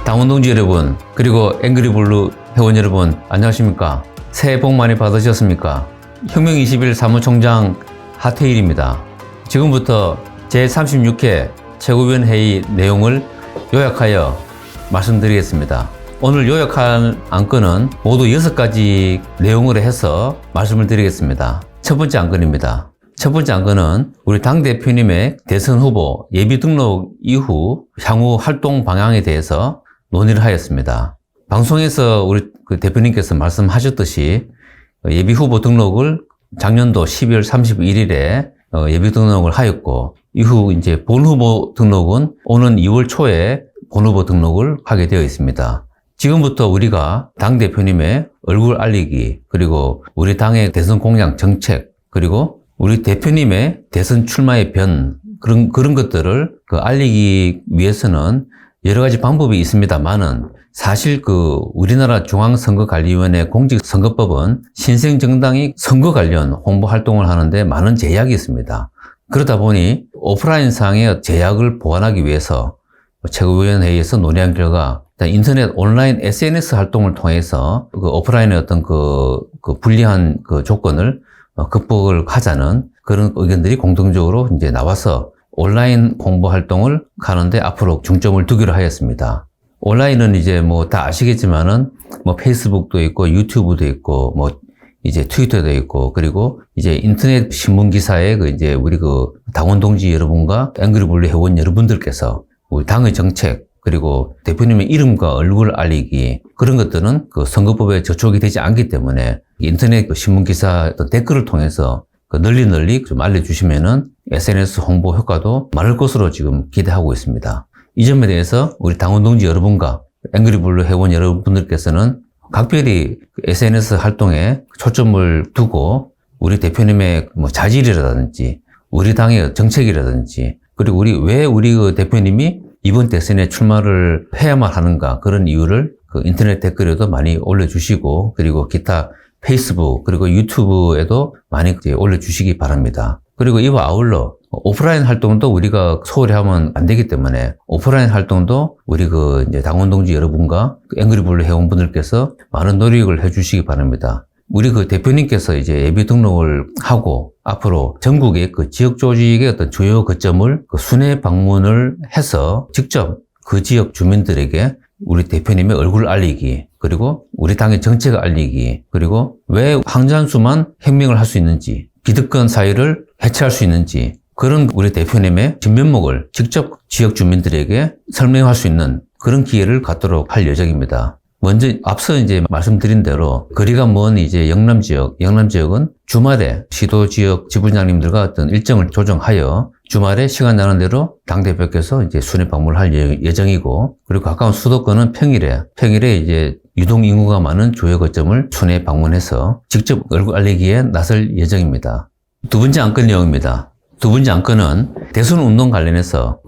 당원 동지 여러분, 그리고 앵그리블루 회원 여러분, 안녕하십니까? 새해 복 많이 받으셨습니까? 혁명21 사무총장 하태일입니다. 지금부터 제36회 최고위원회의 내용을 요약하여 말씀드리겠습니다. 오늘 요약할 안건은 모두 6가지 내용으로 해서 말씀을 드리겠습니다. 첫 번째 안건입니다. 첫 번째 안건은 우리 당대표님의 대선 후보 예비 등록 이후 향후 활동 방향에 대해서 논의를 하였습니다. 방송에서 우리 대표님께서 말씀하셨듯이 예비 후보 등록을 작년도 12월 31일에 예비 등록을 하였고, 이후 이제 본 후보 등록은 오는 2월 초에 본 후보 등록을 하게 되어 있습니다. 지금부터 우리가 당대표님의 얼굴 알리기, 그리고 우리 당의 대선 공약 정책, 그리고 우리 대표님의 대선 출마의 변, 그런 것들을 알리기 위해서는 여러 가지 방법이 있습니다만은, 사실 우리나라 중앙선거관리위원회 공직선거법은 신생 정당이 선거 관련 홍보 활동을 하는데 많은 제약이 있습니다. 그러다 보니 오프라인상의 제약을 보완하기 위해서 최고위원회의에서 논의한 결과 인터넷 온라인 SNS 활동을 통해서 오프라인의 어떤 불리한 조건을 극복을 하자는 그런 의견들이 공통적으로 이제 나와서 온라인 홍보 활동을 하는데 앞으로 중점을 두기로 하였습니다. 온라인은 이제 다 아시겠지만은 페이스북도 있고 유튜브도 있고 이제 트위터도 있고, 그리고 이제 인터넷 신문 기사에 이제 우리 당원 동지 여러분과 앵그리블루 회원 여러분들께서 우리 당의 정책, 그리고 대표님의 이름과 얼굴 알리기, 그런 것들은 선거법에 저촉이 되지 않기 때문에 인터넷 신문 기사 댓글을 통해서 널리 좀 알려주시면은 SNS 홍보 효과도 많을 것으로 지금 기대하고 있습니다. 이 점에 대해서 우리 당원 동지 여러분과 앵그리블루 회원 여러분들께서는 각별히 SNS 활동에 초점을 두고 우리 대표님의 자질이라든지 우리 당의 정책이라든지, 그리고 왜 우리 대표님이 이번 대선에 출마를 해야만 하는가, 그런 이유를 인터넷 댓글에도 많이 올려주시고, 그리고 기타 페이스북 그리고 유튜브에도 많이 올려주시기 바랍니다. 그리고 이와 아울러 오프라인 활동도 우리가 소홀히 하면 안 되기 때문에 오프라인 활동도 우리 이제 당원 동지 여러분과 앵그리블루 회원분들께서 많은 노력을 해주시기 바랍니다. 우리 대표님께서 이제 예비 등록을 하고 앞으로 전국의 지역 조직의 어떤 주요 거점을 순회 방문을 해서 직접 그 지역 주민들에게 우리 대표님의 얼굴 알리기, 그리고 우리 당의 정책을 알리기, 그리고 왜 황jan수만 혁명을 할 수 있는지, 기득권 사회를 해체할 수 있는지, 그런 우리 대표님의 진면목을 직접 지역 주민들에게 설명할 수 있는 그런 기회를 갖도록 할 예정입니다. 먼저 앞서 이제 말씀드린 대로 거리가 먼 이제 영남 지역은 주말에 시도 지역 지부장님들과 어떤 일정을 조정하여 주말에 시간 나는 대로 당대표께서 이제 순회 방문을 할 예정이고, 그리고 가까운 수도권은 평일에 이제 유동 인구가 많은 주요 거점을 순회 방문해서 직접 얼굴 알리기에 나설 예정입니다. 두 번째 안건 내용입니다. 두 번째 안건은 대선 운동 관련해서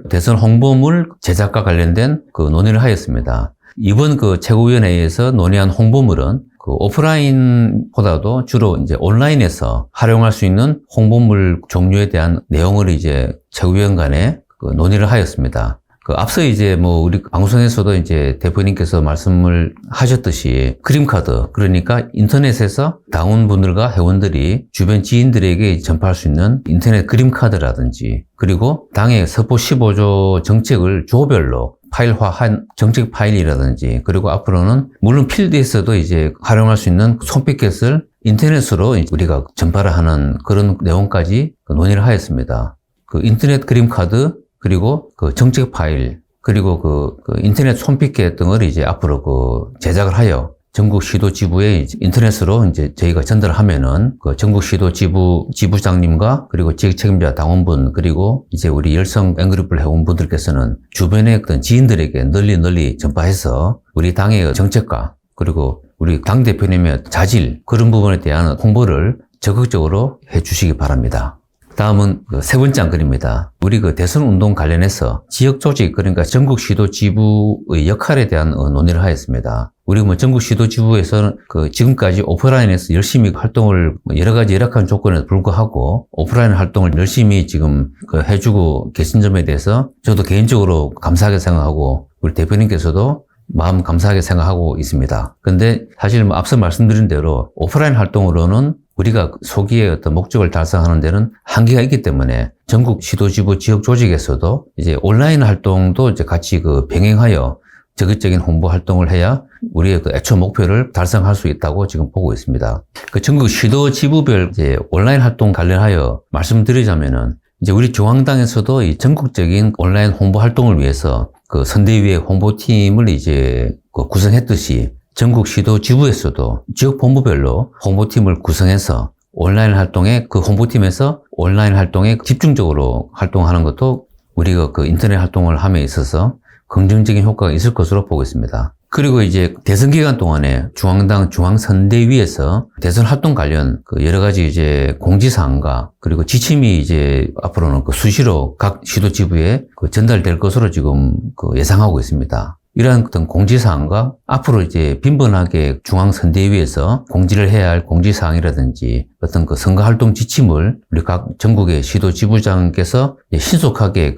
대선 홍보물 제작과 관련된 논의를 하였습니다. 이번 최고위원회에서 논의한 홍보물은 오프라인보다도 주로 이제 온라인에서 활용할 수 있는 홍보물 종류에 대한 내용을 이제 최고위원 간에 논의를 하였습니다. 앞서 이제 우리 방송에서도 이제 대표님께서 말씀을 하셨듯이 그림카드, 그러니까 인터넷에서 당원분들과 회원들이 주변 지인들에게 전파할 수 있는 인터넷 그림카드라든지, 그리고 당의 서포 15조 정책을 조별로 파일화한 정책 파일이라든지, 그리고 앞으로는 물론 필드에서도 이제 활용할 수 있는 손피켓을 인터넷으로 우리가 전파를 하는 그런 내용까지 논의를 하였습니다. 인터넷 그림카드, 그리고 정책 파일, 그리고 인터넷 손피켓 등을 이제 앞으로 제작을 하여 전국 시도 지부에 인터넷으로 이제 저희가 전달하면은 전국 시도 지부장님과 그리고 지역 책임자 당원분, 그리고 이제 우리 열성 앵그리블루 회원분들께서는 주변의 어떤 지인들에게 널리 전파해서 우리 당의 정책과 그리고 우리 당대표님의 자질, 그런 부분에 대한 홍보를 적극적으로 해 주시기 바랍니다. 다음은 세 번째 안건입니다. 우리 대선 운동 관련해서 지역 조직, 그러니까 전국 시도 지부의 역할에 대한 논의를 하였습니다. 우리 전국 시도 지부에서는 지금까지 오프라인에서 열심히 활동을 여러 가지 열악한 조건에 불구하고 오프라인 활동을 열심히 지금 해주고 계신 점에 대해서 저도 개인적으로 감사하게 생각하고, 우리 대표님께서도 마음 감사하게 생각하고 있습니다. 근데 사실 뭐 앞서 말씀드린 대로 오프라인 활동으로는 우리가 소기의 어떤 목적을 달성하는 데는 한계가 있기 때문에 전국 시도지부 지역 조직에서도 이제 온라인 활동도 이제 같이 병행하여 적극적인 홍보 활동을 해야 우리의 애초 목표를 달성할 수 있다고 지금 보고 있습니다. 전국 시도지부별 이제 온라인 활동 관련하여 말씀드리자면은 이제 우리 중앙당에서도 이 전국적인 온라인 홍보 활동을 위해서 선대위의 홍보팀을 이제 구성했듯이 전국 시도 지부에서도 지역 본부별로 홍보팀을 구성해서 온라인 활동에 홍보팀에서 온라인 활동에 집중적으로 활동하는 것도 우리가 인터넷 활동을 함에 있어서 긍정적인 효과가 있을 것으로 보고 있습니다. 그리고 이제 대선 기간 동안에 중앙당 중앙선대위에서 대선 활동 관련 여러 가지 이제 공지사항과 그리고 지침이 이제 앞으로는 수시로 각 시도 지부에 전달될 것으로 지금 예상하고 있습니다. 이러한 어떤 공지사항과 앞으로 이제 빈번하게 중앙선대위에서 공지를 해야 할 공지사항이라든지 어떤 선거활동 지침을 우리 각 전국의 시도 지부장께서 신속하게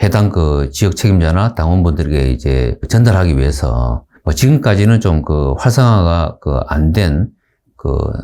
해당 지역 책임자나 당원분들에게 이제 전달하기 위해서 지금까지는 좀 활성화가 안 된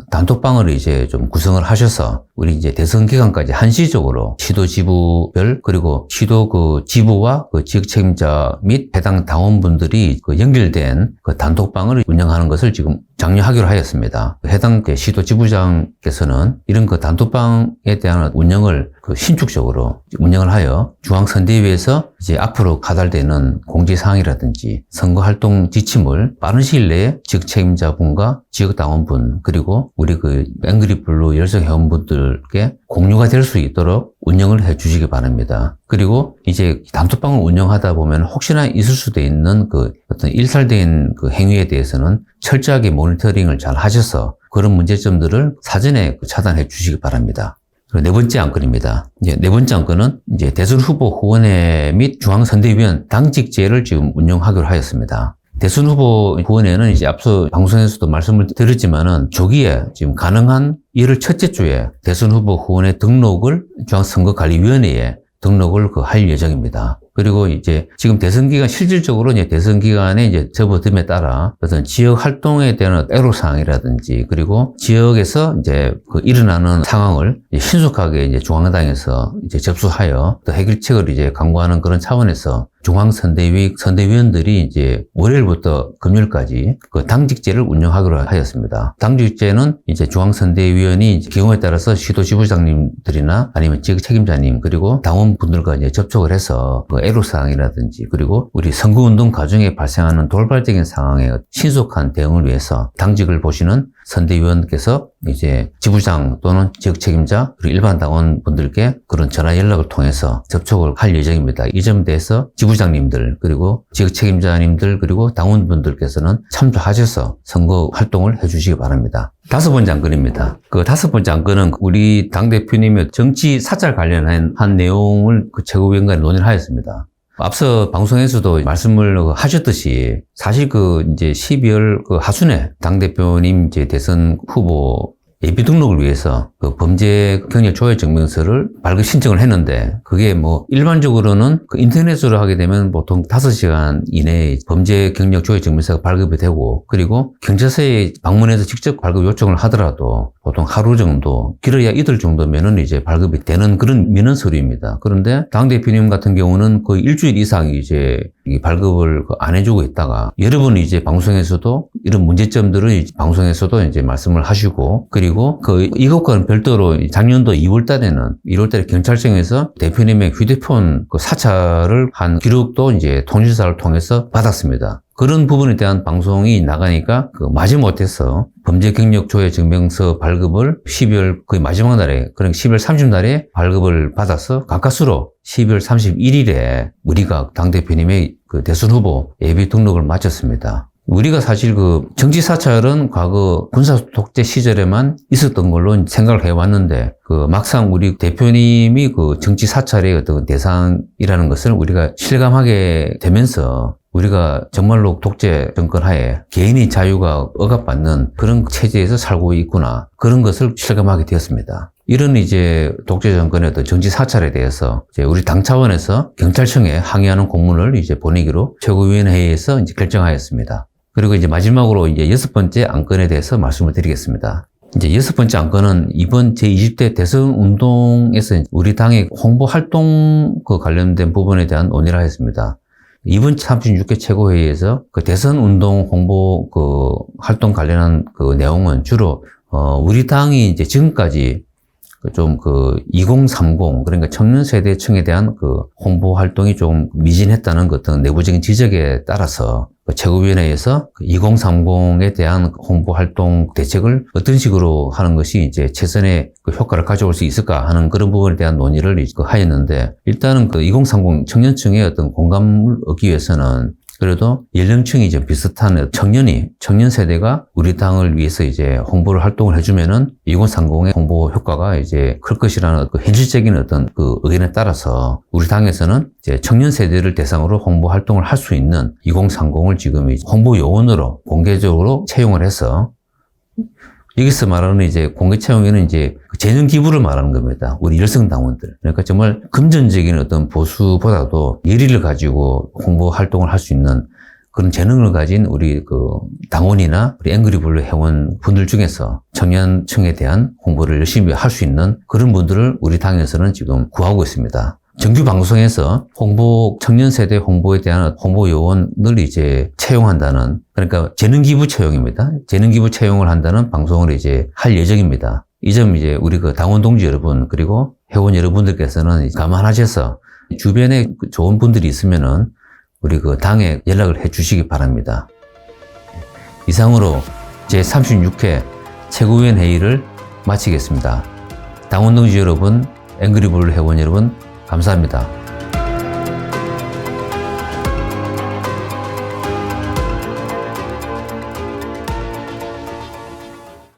단톡방을 이제 좀 구성을 하셔서 우리 이제 대선 기간까지 한시적으로 시도 지부별 그리고 시도 지부와 지역 책임자 및 해당 당원분들이 연결된 단톡방을 운영하는 것을 지금 장려하기로 하였습니다. 해당 시도 지부장께서는 이런 단톡방에 대한 운영을 신축적으로 운영을 하여 중앙선대위에서 이제 앞으로 가달되는 공지사항이라든지 선거활동 지침을 빠른 시일 내에 지역 책임자분과 지역 당원분 그리고 우리 앵그리블루 열성 회원분들께 공유가 될 수 있도록 운영을 해 주시기 바랍니다. 그리고 이제 단톡방을 운영하다 보면 혹시나 있을 수도 있는 어떤 일탈된 행위에 대해서는 철저하게 모니터링을 잘 하셔서 그런 문제점들을 사전에 차단해 주시기 바랍니다. 그리고 네 번째 안건입니다. 이제 네 번째 안건은 이제 대선 후보 후원회 및 중앙선대위원 당직제를 지금 운영하기로 하였습니다. 대선 후보 후원회는 이제 앞서 방송에서도 말씀을 드렸지만은 조기에 지금 가능한 1월 첫째 주에 대선 후보 후원회 등록을 중앙선거관리위원회에 등록을 할 예정입니다. 그리고 이제 지금 대선 기간 실질적으로 이제 대선 기간에 이제 접어듦에 따라 어떤 지역 활동에 대한 애로사항이라든지 그리고 지역에서 이제 일어나는 상황을 신속하게 이제 중앙당에서 이제 접수하여 또 해결책을 이제 강구하는 그런 차원에서 중앙선대위 선대위원들이 이제 월요일부터 금요일까지 당직제를 운영하기로 하였습니다. 당직제는 이제 중앙선대위원이 경우에 따라서 시도지부장님들이나 아니면 지역 책임자님 그리고 당원분들과 이제 접촉을 해서 애로사항이라든지 그리고 우리 선거운동 과정에 발생하는 돌발적인 상황에 신속한 대응을 위해서 당직을 보시는 선대위원께서 이제 지부장 또는 지역 책임자 그리고 일반 당원분들께 그런 전화 연락을 통해서 접촉을 할 예정입니다. 이 점에 대해서 지부장님들 그리고 지역 책임자님들 그리고 당원분들께서는 참조하셔서 선거 활동을 해주시기 바랍니다. 다섯 번째 안건입니다. 다섯 번째 안건은 우리 당대표님의 정치 사찰 관련한 내용을 최고위원회에 논의를 하였습니다. 앞서 방송에서도 말씀을 하셨듯이 사실 이제 12월 하순에 당대표님 이제 대선 후보 예비 등록을 위해서 범죄 경력 조회 증명서를 발급 신청을 했는데 그게 일반적으로는 인터넷으로 하게 되면 보통 5시간 이내에 범죄 경력 조회 증명서가 발급이 되고 그리고 경찰서에 방문해서 직접 발급 요청을 하더라도 보통 하루 정도 길어야 이틀 정도면은 이제 발급이 되는 그런 민원 서류입니다. 그런데 당대표님 같은 경우는 거의 일주일 이상 이제 발급을 안 해주고 있다가 여러 번 이제 방송에서도 이런 문제점들을 방송에서도 이제 말씀을 하시고 그리고 이것과는 별도로 작년도 1월달에 경찰청에서 대표님의 휴대폰 사찰을 한 기록도 이제 통지사를 통해서 받았습니다. 그런 부분에 대한 방송이 나가니까 마지못해서 범죄 경력 조회 증명서 발급을 12월 거의 마지막 날에 그러니까 12월 30날에 발급을 받아서 가까스로 12월 31일에 우리가 당대표님의 대선 후보 예비 등록을 마쳤습니다. 우리가 사실 정치 사찰은 과거 군사 독재 시절에만 있었던 걸로 생각을 해왔는데 막상 우리 대표님이 정치 사찰의 어떤 대상이라는 것을 우리가 실감하게 되면서 우리가 정말로 독재 정권 하에 개인의 자유가 억압받는 그런 체제에서 살고 있구나. 그런 것을 실감하게 되었습니다. 이런 이제 독재 정권의 어떤 정치 사찰에 대해서 이제 우리 당 차원에서 경찰청에 항의하는 공문을 이제 보내기로 최고위원회의에서 이제 결정하였습니다. 그리고 이제 마지막으로 이제 6번째 안건에 대해서 말씀을 드리겠습니다. 이제 6번째 안건은 이번 제20대 대선 운동에서 우리 당의 홍보 활동 관련된 부분에 대한 논의를 하였습니다. 이번 36회 최고회의에서 그 대선 운동 홍보 활동 관련한 내용은 주로 우리 당이 이제 지금까지 2030 그러니까 청년 세대층에 대한 홍보 활동이 좀 미진했다는 어떤 내부적인 지적에 따라서 최고위원회에서 2030에 대한 홍보 활동 대책을 어떤 식으로 하는 것이 이제 최선의 효과를 가져올 수 있을까 하는 그런 부분에 대한 논의를 하였는데, 일단은 2030 청년층의 어떤 공감을 얻기 위해서는 그래도 연령층이 좀 비슷한 청년 세대가 우리 당을 위해서 이제 홍보를 활동을 해주면은 2030의 홍보 효과가 이제 클 것이라는 현실적인 어떤 의견에 따라서 우리 당에서는 이제 청년 세대를 대상으로 홍보 활동을 할 수 있는 2030을 지금 홍보 요원으로 공개적으로 채용을 해서, 여기서 말하는 이제 공개 채용에는 이제 재능 기부를 말하는 겁니다. 우리 열성 당원들. 그러니까 정말 금전적인 어떤 보수보다도 예리를 가지고 홍보 활동을 할 수 있는 그런 재능을 가진 우리 당원이나 우리 앵그리블루 회원 분들 중에서 청년층에 대한 홍보를 열심히 할 수 있는 그런 분들을 우리 당에서는 지금 구하고 있습니다. 정규 방송에서 청년 세대 홍보에 대한 홍보 요원을 이제 채용한다는, 그러니까 재능 기부 채용입니다. 재능 기부 채용을 한다는 방송을 이제 할 예정입니다. 이 점 이제 우리 당원 동지 여러분 그리고 회원 여러분들께서는 감안하셔서 주변에 좋은 분들이 있으면은 우리 당에 연락을 해 주시기 바랍니다. 이상으로 제 36회 최고위원 회의를 마치겠습니다. 당원 동지 여러분, 앵그리블루 회원 여러분, 감사합니다.